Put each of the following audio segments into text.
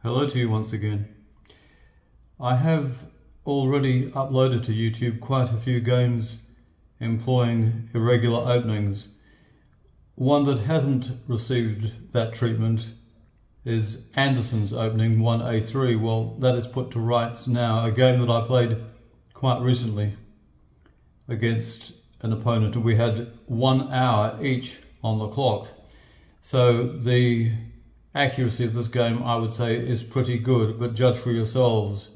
Hello to you once again. I have already uploaded to YouTube quite a few games employing irregular openings. One that hasn't received that treatment is Anderssen's opening 1A3. Well, that is put to rights now. A game that I played quite recently against an opponent, and we had 1 hour each on the clock. So the accuracy of this game, I would say, is pretty good, but judge for yourselves.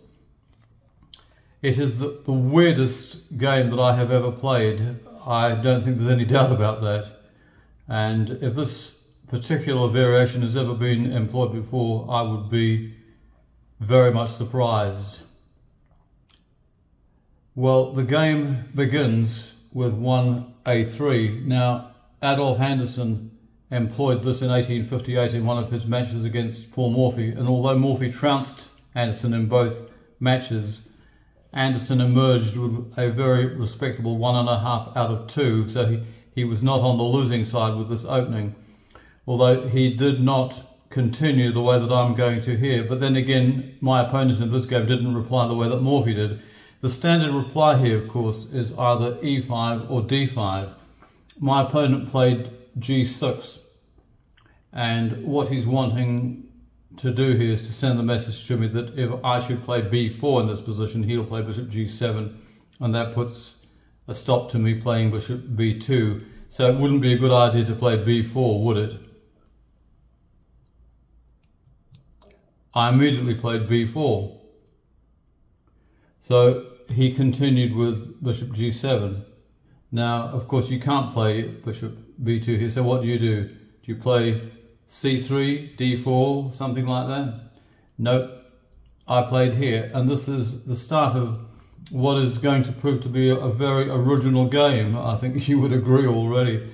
It is the weirdest game that I have ever played. I don't think there's any doubt about that. And if this particular variation has ever been employed before, I would be very much surprised. Well, the game begins with 1A3. Now, Adolf Anderssen employed this in 1858 in one of his matches against Paul Morphy, and although Morphy trounced Anderssen in both matches, Anderssen emerged with a very respectable 1.5 out of 2, so he was not on the losing side with this opening, although he did not continue the way that I'm going to here. But then again, my opponent in this game didn't reply the way that Morphy did. The standard reply here, of course, is either E5 or D5. My opponent played G6, and what he's wanting to do here is to send the message to me that if I should play B4 in this position, he'll play bishop G7, and that puts a stop to me playing bishop B2. So it wouldn't be a good idea to play B4, would it? I immediately played B4. So he continued with bishop G7. Now, of course, you can't play bishop B2 here, so what do? Do you play C3, D4, something like that? Nope, I played here, and this is the start of what is going to prove to be a very original game. I think you would agree already.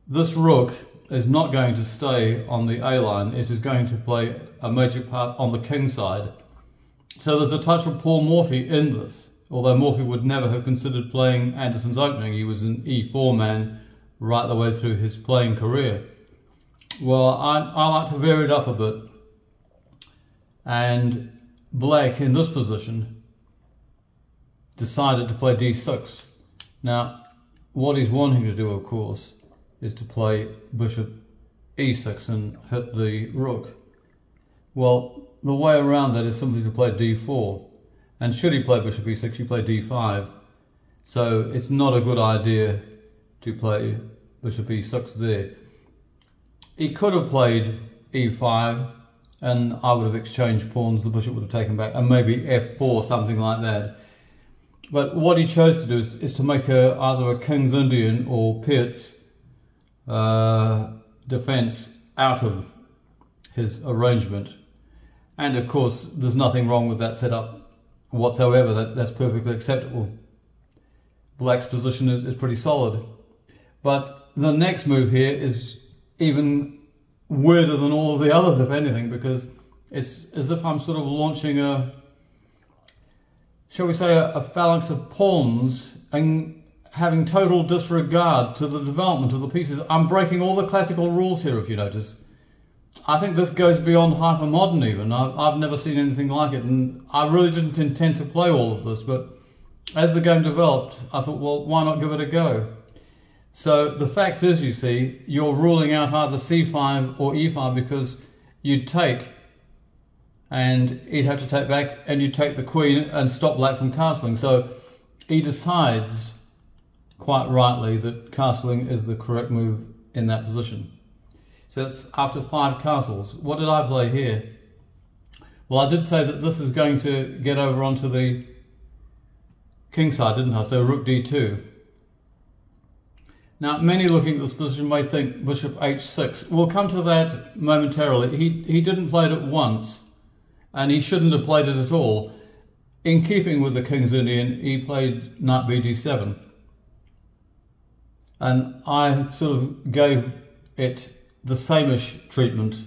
This rook is not going to stay on the A line, it is going to play a major part on the king side. So there's a touch of Paul Morphy in this, although Morphy would never have considered playing Anderssen's opening. He was an E4 man right the way through his playing career. Well, I like to vary it up a bit, and Black in this position decided to play D6. Now, what he's wanting to do, of course, is to play bishop E6 and hit the rook. Well, the way around that is simply to play D4, and should he play bishop E6, you play D5. So it's not a good idea to play bishop E6 there. He could have played E5, and I would have exchanged pawns, the bishop would have taken back, and maybe F4, something like that. But what he chose to do is to make either a King's Indian or Piet's defense out of his arrangement. And of course, there's nothing wrong with that setup whatsoever. That's perfectly acceptable. Black's position is pretty solid. But the next move here is even weirder than all of the others, if anything, because it's as if I'm sort of launching a, shall we say, a phalanx of pawns and having total disregard to the development of the pieces. I'm breaking all the classical rules here, if you notice. I think this goes beyond hypermodern even. I've never seen anything like it, and I really didn't intend to play all of this, but as the game developed, I thought, well, why not give it a go? So the fact is, you see, you're ruling out either C5 or E5 because you'd take, and he'd have to take back, and you'd take the queen and stop Black from castling. So he decides, quite rightly, that castling is the correct move in that position. So that's after 5 castles. What did I play here? Well, I did say that this is going to get over onto the king side, didn't I? So rook D2. Now, many looking at this position may think bishop H6. We'll come to that momentarily. He didn't play it at once, and he shouldn't have played it at all. In keeping with the King's Indian, he played knight BD7. And I sort of gave it the same-ish treatment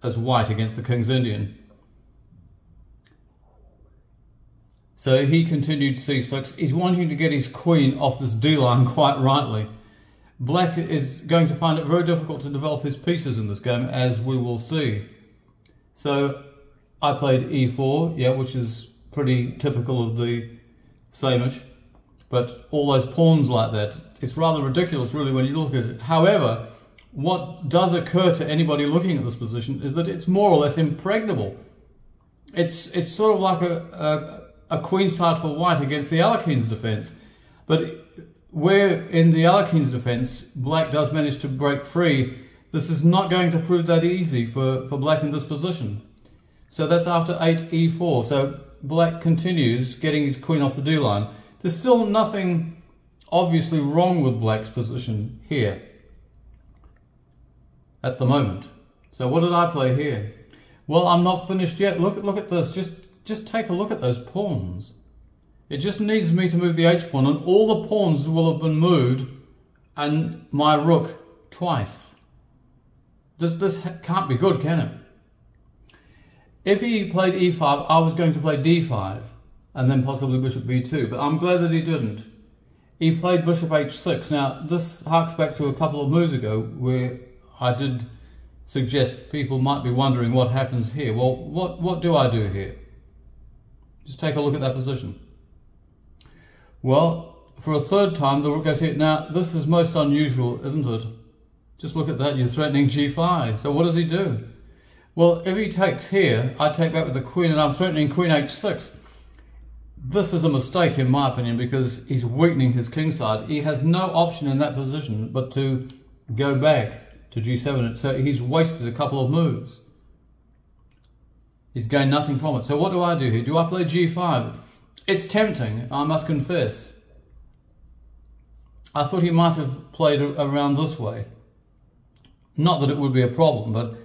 as white against the King's Indian. So he continued C6. He's wanting to get his queen off this D-line quite rightly. Black is going to find it very difficult to develop his pieces in this game, as we will see. So I played e4, yeah, which is pretty typical of the Samish. But all those pawns like that, it's rather ridiculous really when you look at it. However, what does occur to anybody looking at this position is that it's more or less impregnable. It's sort of like a queen side for white against the Alekhine's defense. But where in the Alekhine's defense, black does manage to break free, this is not going to prove that easy for black in this position. So that's after 8e4. So black continues getting his queen off the d-line. There's still nothing obviously wrong with black's position here at the moment. So what did I play here? Well, I'm not finished yet. Look at this. Just take a look at those pawns. It just needs me to move the h pawn, and all the pawns will have been moved, and my rook twice. This can't be good, can it? If he played e5, I was going to play d5, and then possibly bishop b2, but I'm glad that he didn't. He played bishop h6. Now, this harks back to a couple of moves ago where I did suggest people might be wondering what happens here. Well, what do I do here? Just take a look at that position. Well, for a third time, the rook goes here. Now, this is most unusual, isn't it? Just look at that. You're threatening g5. So what does he do? Well, if he takes here, I take back with the queen, and I'm threatening queen h6. This is a mistake, in my opinion, because he's weakening his kingside. He has no option in that position but to go back to g7. So he's wasted a couple of moves. He's gained nothing from it. So what do I do here? Do I play g5? It's tempting, I must confess. I thought he might have played around this way. Not that it would be a problem, but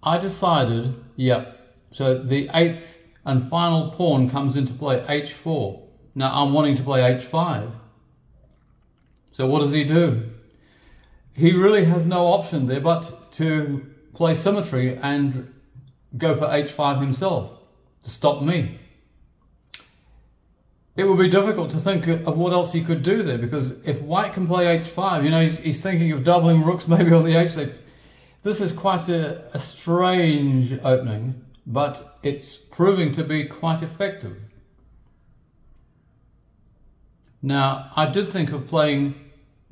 I decided, yep. So the 8th and final pawn comes into play, h4. Now I'm wanting to play h5. So what does he do? He really has no option there but to play symmetry and go for h5 himself to stop me. It would be difficult to think of what else he could do there, because if white can play h5, you know, he's thinking of doubling rooks maybe on the h6. This is quite a strange opening, but it's proving to be quite effective. Now, I did think of playing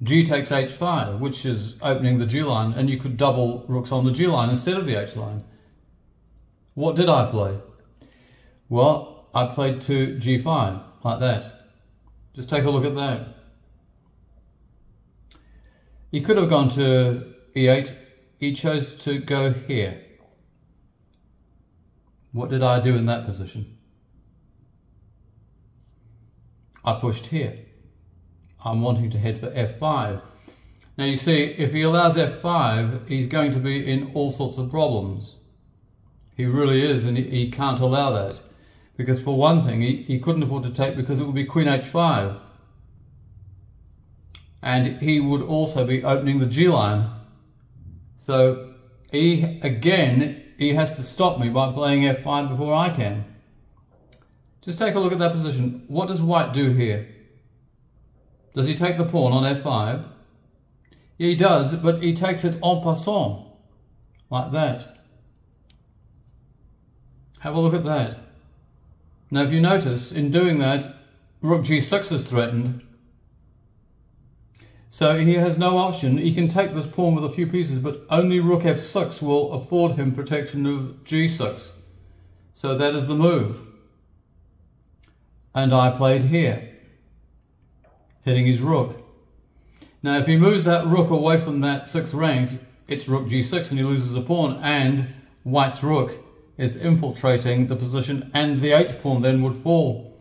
g takes h5, which is opening the g-line, and you could double rooks on the g-line instead of the h-line. What did I play? Well, I played to g5, like that. Just take a look at that. He could have gone to e8. He chose to go here. What did I do in that position? I pushed here. I'm wanting to head for f5. Now you see, if he allows f5, he's going to be in all sorts of problems. He really is, and he can't allow that. Because for one thing, he couldn't afford to take, because it would be queen h5. And he would also be opening the g-line. So he has to stop me by playing f5 before I can. Just take a look at that position. What does white do here? Does he take the pawn on f5? Yeah, he does, but he takes it en passant, like that. Have a look at that. Now if you notice, in doing that, rook g6 is threatened. So he has no option. He can take this pawn with a few pieces, but only rook f6 will afford him protection of g6. So that is the move. And I played here, hitting his rook. Now if he moves that rook away from that 6th rank, it's rook g6 and he loses a pawn, and white's rook is infiltrating the position, and the h-pawn then would fall.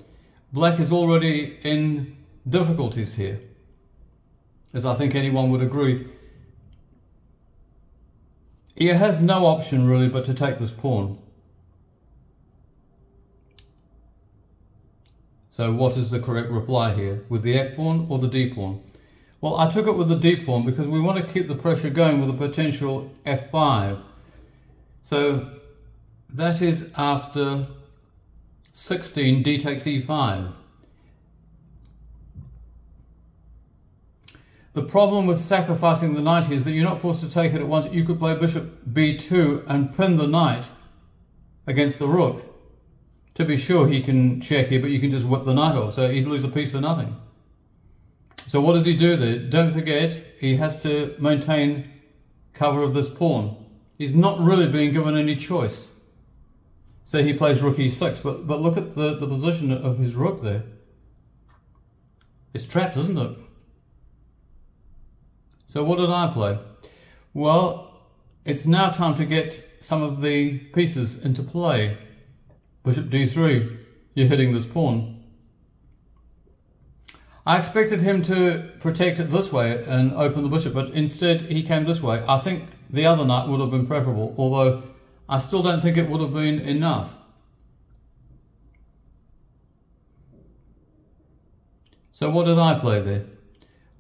Black is already in difficulties here, as I think anyone would agree. He has no option really but to take this pawn. So what is the correct reply here? With the f-pawn or the d-pawn? Well, I took it with the d-pawn because we want to keep the pressure going with a potential f5. So that is after 16, d takes e5. The problem with sacrificing the knight here is that you're not forced to take it at once. You could play bishop b2 and pin the knight against the rook. To be sure, he can check here, but you can just whip the knight off, so he'd lose a piece for nothing. So what does he do there? Don't forget, he has to maintain cover of this pawn. He's not really being given any choice. So he plays rook e6, but look at the position of his rook there. It's trapped, isn't it? So what did I play? Well, it's now time to get some of the pieces into play. Bishop d3, you're hitting this pawn. I expected him to protect it this way and open the bishop, but instead he came this way. I think the other knight would have been preferable, although I still don't think it would have been enough. So what did I play there?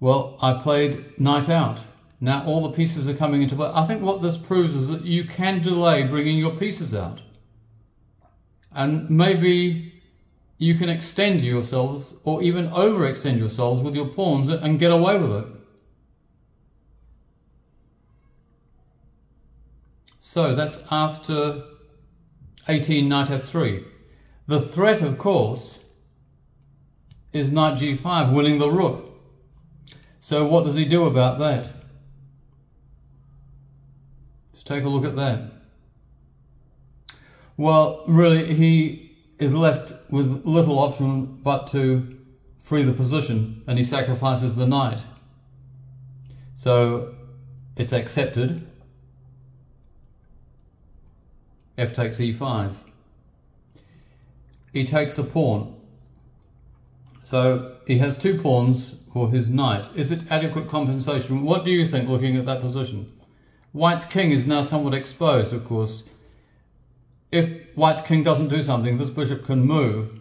Well, I played knight out. Now all the pieces are coming into play. I think what this proves is that you can delay bringing your pieces out. And maybe you can extend yourselves or even overextend yourselves with your pawns and get away with it. So that's after 18 knight f3. The threat, of course, is knight g5, winning the rook. So what does he do about that? Let's take a look at that. Well, really, he is left with little option but to free the position, and he sacrifices the knight. So it's accepted. F takes e5. He takes the pawn. So he has two pawns for his knight. Is it adequate compensation? What do you think, looking at that position? White's king is now somewhat exposed, of course. If White's king doesn't do something, this bishop can move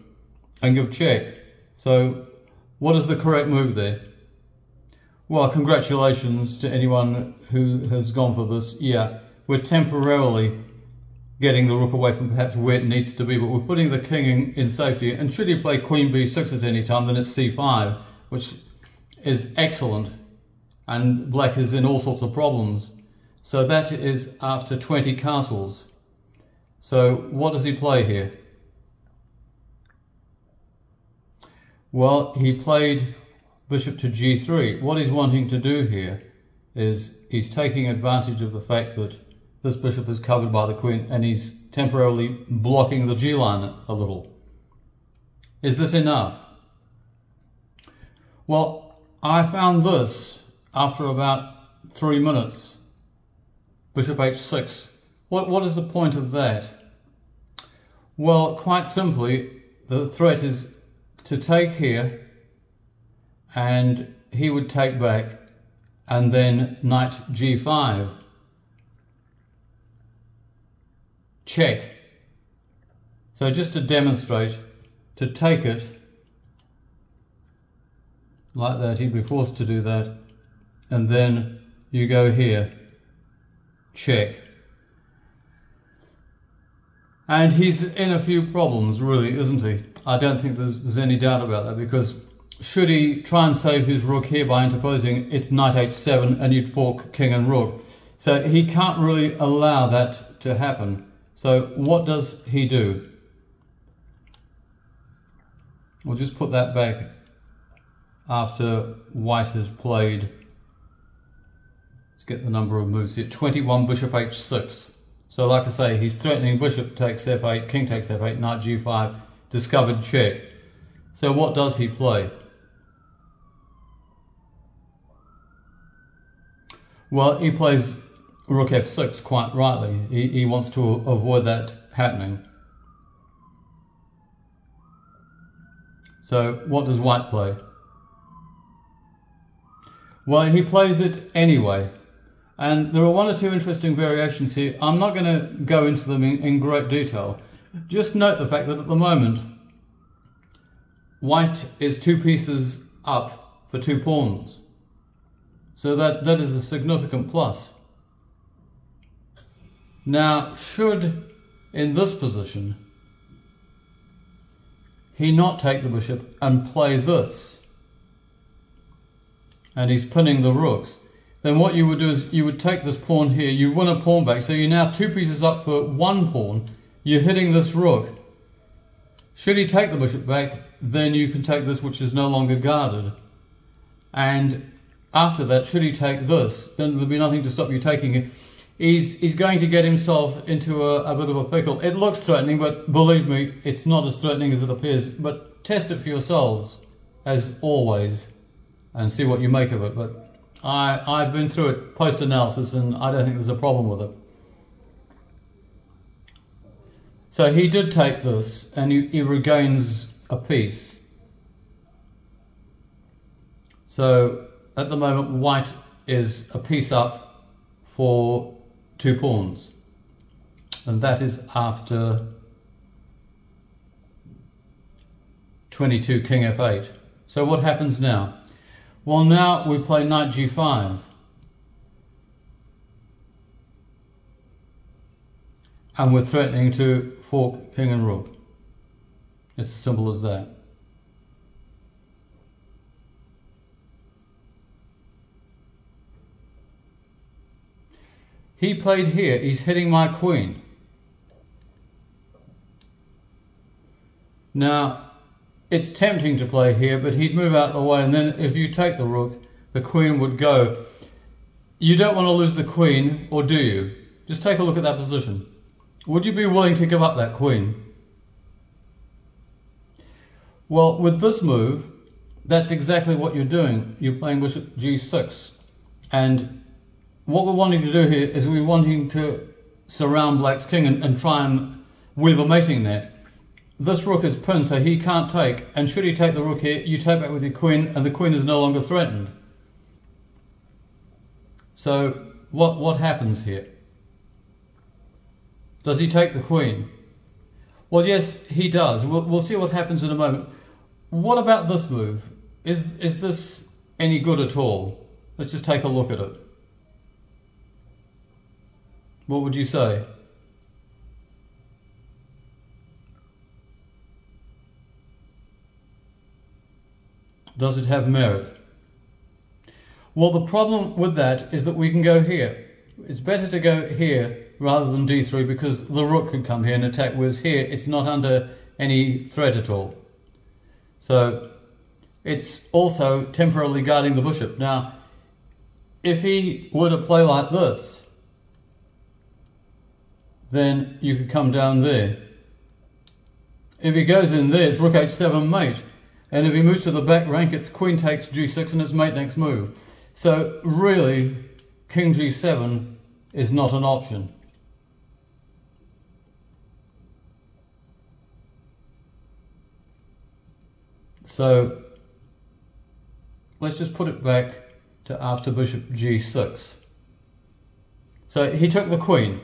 and give check. So what is the correct move there? Well, congratulations to anyone who has gone for this. Yeah, we're temporarily getting the rook away from perhaps where it needs to be, but we're putting the king in safety. And should he play queen b6 at any time, then it's c5, which is excellent. And black is in all sorts of problems. So that is after 20 castles. So what does he play here? Well, he played bishop to g3. What he's wanting to do here is he's taking advantage of the fact that this bishop is covered by the queen and he's temporarily blocking the g-line a little. Is this enough? Well, I found this after about 3 minutes. Bishop h6. What is the point of that? Well, quite simply, the threat is to take here, and he would take back, and then knight g5. Check. So just to demonstrate, to take it, like that, he'd be forced to do that, and then you go here, check. And he's in a few problems, really, isn't he? I don't think there's any doubt about that, because should he try and save his rook here by interposing, it's knight h7 and you'd fork king and rook. So he can't really allow that to happen. So what does he do? We'll just put that back after white has played. Let's get the number of moves here. 21 bishop h6. So like I say, he's threatening bishop takes f8, king takes f8, knight g5, discovered check. So what does he play? Well, he plays rook f6 quite rightly. He wants to avoid that happening. So what does white play? Well, he plays it anyway. And there are one or two interesting variations here. I'm not going to go into them in great detail. Just note the fact that at the moment, white is two pieces up for two pawns. So that is a significant plus. Now, should, in this position, he not take the bishop and play this, and he's pinning the rooks, then what you would do is you would take this pawn here, you win a pawn back, so you're now two pieces up for one pawn, you're hitting this rook, Should he take the bishop back, then you can take this, which is no longer guarded. And after that, should he take this, then there'll be nothing to stop you taking it. He's going to get himself into a bit of a pickle. It looks threatening, but believe me, it's not as threatening as it appears. But test it for yourselves, as always, and see what you make of it. But I've been through it post-analysis, and I don't think there's a problem with it. So he did take this, and he regains a piece. So at the moment, white is a piece up for 2 pawns, and that is after 22 king f8. So what happens now? Well, now we play knight g5. And we're threatening to fork king and rook. It's as simple as that. He played here. He's hitting my queen. Now, it's tempting to play here, but he'd move out of the way, and then if you take the rook, the queen would go. You don't want to lose the queen, or do you? Just take a look at that position. Would you be willing to give up that queen? Well, with this move, that's exactly what you're doing. You're playing bishop g6. And what we're wanting to do here is we're wanting to surround black's king and try and weave a mating net. This rook is pinned, so he can't take. And should he take the rook here, you take back with your queen, and the queen is no longer threatened. So what happens here? Does he take the queen? Well, yes, he does. We'll see what happens in a moment. What about this move? Is this any good at all? Let's just take a look at it. What would you say? Does it have merit? Well, the problem with that is that we can go here. It's better to go here rather than d3 because the rook could come here and attack, whereas here it's not under any threat at all. So it's also temporarily guarding the bishop. Now, if he were to play like this, then you could come down there. If he goes in there, it's rook h7 mate. And if he moves to the back rank, it's queen takes g6 and it's mate next move. So really, king g7 is not an option. So let's just put it back to after bishop g6. So he took the queen.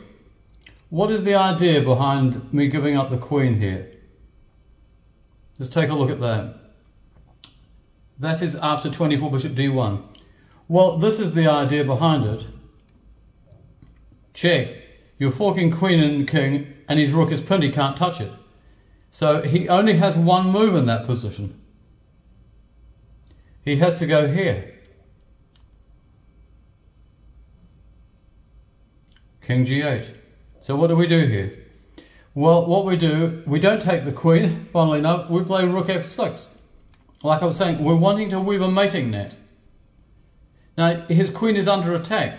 What is the idea behind me giving up the queen here? Let's take a look at that. That is after 24 bishop d1. Well, this is the idea behind it. Check. You're forking queen and king, and his rook is pinned, he can't touch it. So he only has one move in that position. He has to go here. King g8. So what do we do here? Well, what we do, we don't take the queen, funnily enough, we play rook f6. Like I was saying, we're wanting to weave a mating net. Now, his queen is under attack.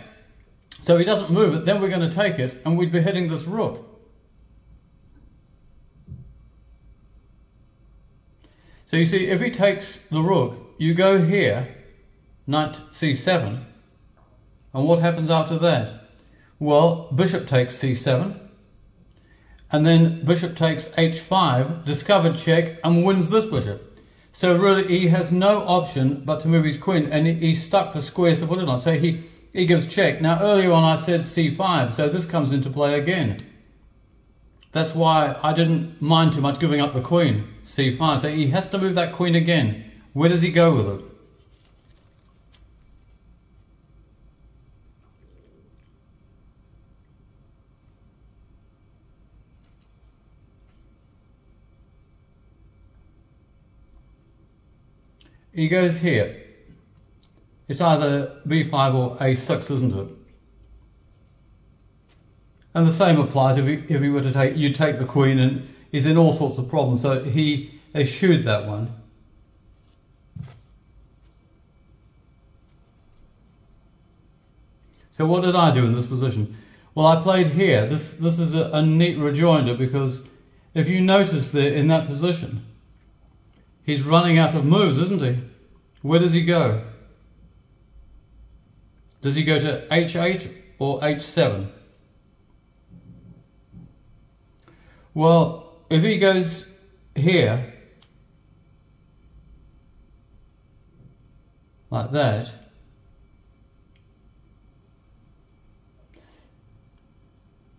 So he doesn't move it, then we're going to take it, and we'd be hitting this rook. So you see, if he takes the rook, you go here, knight c7, and what happens after that? Well, bishop takes c7, and then bishop takes h5, discovered check, and wins this bishop. So really, he has no option but to move his queen, and he's stuck for squares to put it on. So he gives check. Now, earlier on I said c5, so this comes into play again. That's why I didn't mind too much giving up the queen, c5. So he has to move that queen again. Where does he go with it? He goes here. It's either b5 or a6, isn't it? And the same applies if he were to take, you take the queen and he's in all sorts of problems. So he eschewed that one. So what did I do in this position? Well, I played here. This is a neat rejoinder, because if you notice there in that position, he's running out of moves, isn't he? Where does he go? Does he go to h8 or h7? Well, if he goes here, like that,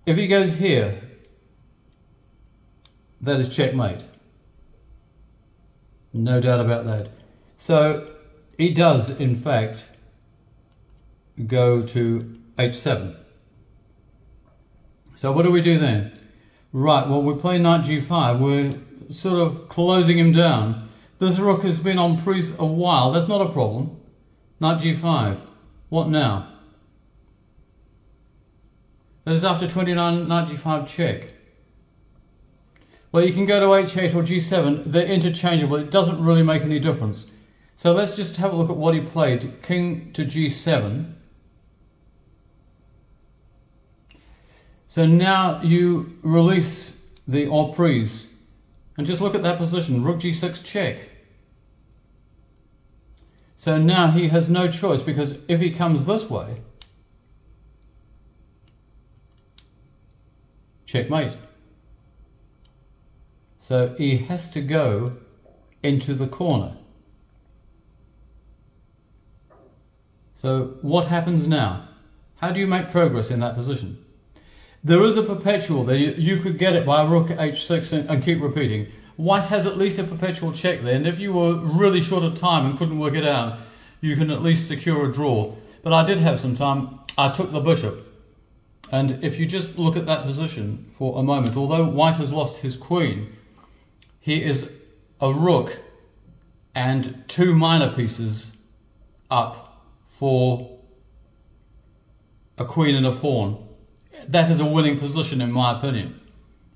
if he goes here, that is checkmate. No doubt about that. So he does, in fact, go to h7. So what do we do then? Right, well, we play knight g5. We're sort of closing him down. This rook has been on prise a while. That's not a problem. Knight g5. What now? That is after 29, knight g5 check. Well, you can go to h8 or g7. They're interchangeable. It doesn't really make any difference. So let's just have a look at what he played. King to g7. So now you release the emprise and just look at that position. Rook g6 check. So now he has no choice, because if he comes this way, checkmate. So he has to go into the corner. So what happens now? How do you make progress in that position? There is a perpetual there. You could get it by rook h6 and keep repeating. White has at least a perpetual check there, and if you were really short of time and couldn't work it out, you can at least secure a draw. But I did have some time. I took the bishop. And if you just look at that position for a moment, although white has lost his queen, he is a rook and two minor pieces up for a queen and a pawn. That is a winning position, in my opinion.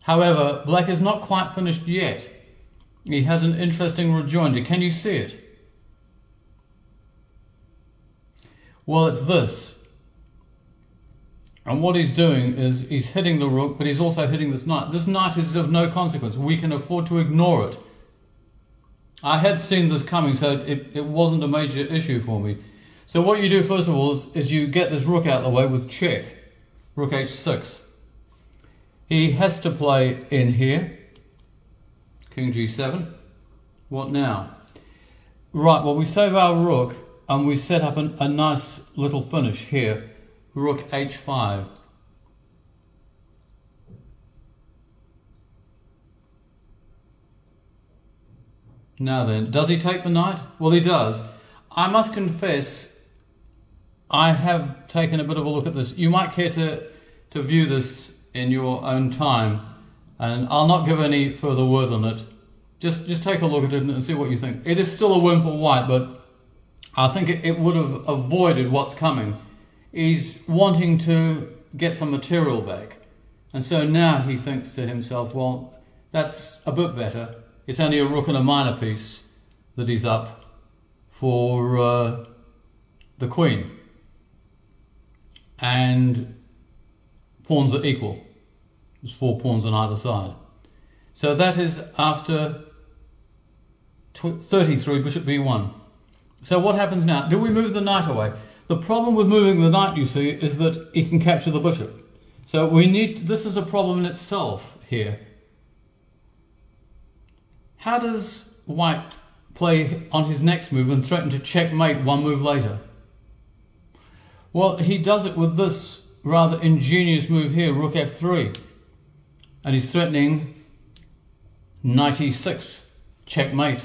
However, black is not quite finished yet. He has an interesting rejoinder. Can you see it? Well, it's this. And what he's doing is he's hitting the rook, but he's also hitting this knight. This knight is of no consequence. We can afford to ignore it. I had seen this coming, so it wasn't a major issue for me. So what you do first of all is you get this rook out of the way with check. Rook h6. He has to play in here. King g7. What now? Right, well, we save our rook and we set up a nice little finish here. Rook h5. Now then, does he take the knight? Well, he does. I must confess, I have taken a bit of a look at this. You might care to view this in your own time, and I'll not give any further word on it. Just take a look at it and see what you think. It is still a win for white, but I think it would have avoided what's coming. He's wanting to get some material back, and so now he thinks to himself, well, that's a bit better. It's only a rook and a minor piece that he's up for the queen, and pawns are equal. There's 4 pawns on either side. So that is after 33, bishop b1. So what happens now? Do we move the knight away? The problem with moving the knight, you see, is that he can capture the bishop. So we need, this is a problem in itself here. How does white play on his next move and threaten to checkmate one move later? Well, he does it with this rather ingenious move here, rook f3. And he's threatening knight e6, checkmate.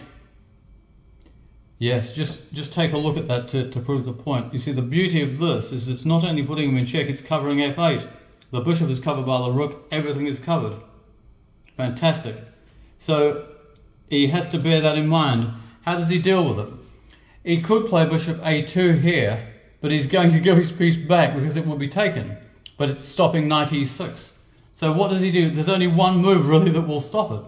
Yes, just take a look at that to prove the point. You see, the beauty of this is it's not only putting him in check, it's covering f8. The bishop is covered by the rook, everything is covered. Fantastic. So he has to bear that in mind. How does he deal with it? He could play bishop a2 here, but he's going to give his piece back because it will be taken. But it's stopping knight e6. So what does he do? There's only one move really that will stop it.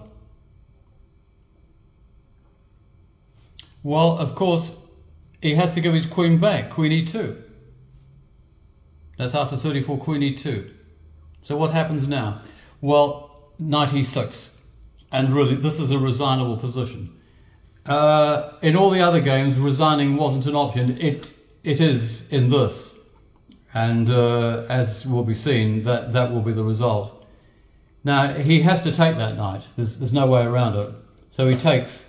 Well, of course, he has to give his queen back, queen e2. That's after 34, queen e2. So what happens now? Well, knight e6. And really, this is a resignable position. In all the other games, resigning wasn't an option. It is in this. And as will be seen, that will be the result. Now, he has to take that knight. There's no way around it. So he takes,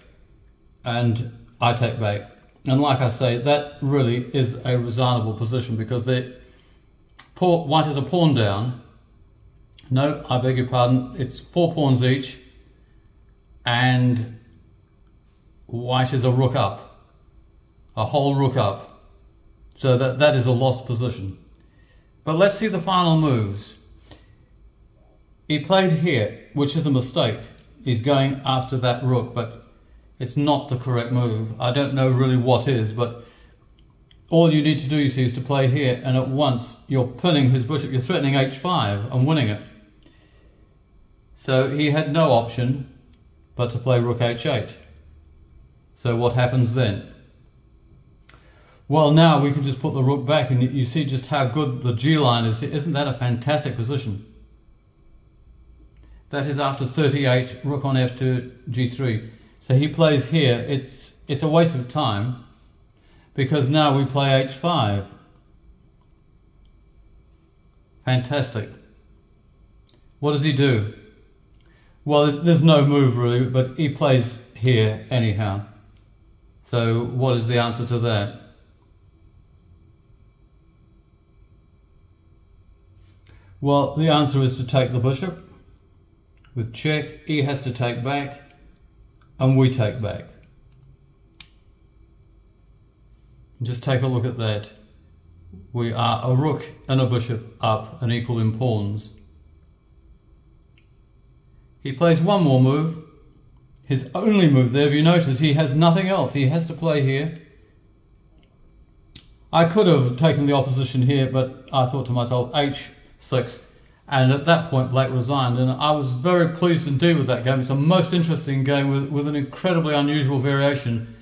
and I take back. And like I say, that really is a resignable position because white has a pawn down. No, I beg your pardon. It's 4 pawns each. And white is a rook up. A whole rook up. So that is a lost position. But let's see the final moves. He played here, which is a mistake. He's going after that rook, but it's not the correct move. I don't know really what is, but all you need to do, you see, is to play here, and at once you're pinning his bishop. You're threatening h5 and winning it. So he had no option but to play rook h8. So what happens then? Well, now we can just put the rook back, and you see just how good the G line is. Isn't that a fantastic position? That is after 38, rook on f2, g3. So he plays here. It's a waste of time because now we play h5. Fantastic. What does he do? Well, there's no move really, but he plays here anyhow. So what is the answer to that? Well, the answer is to take the bishop. With check, he has to take back, and we take back. Just take a look at that. We are a rook and a bishop up and equal in pawns. He plays one more move. His only move there, if you notice, he has nothing else. He has to play here. I could have taken the opposition here, but I thought to myself, h6. And at that point, black resigned. And I was very pleased indeed with that game. It's a most interesting game with an incredibly unusual variation.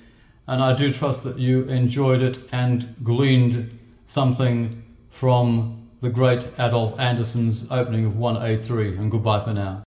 And I do trust that you enjoyed it and gleaned something from the great Adolf Anderssen's opening of 1A3. And goodbye for now.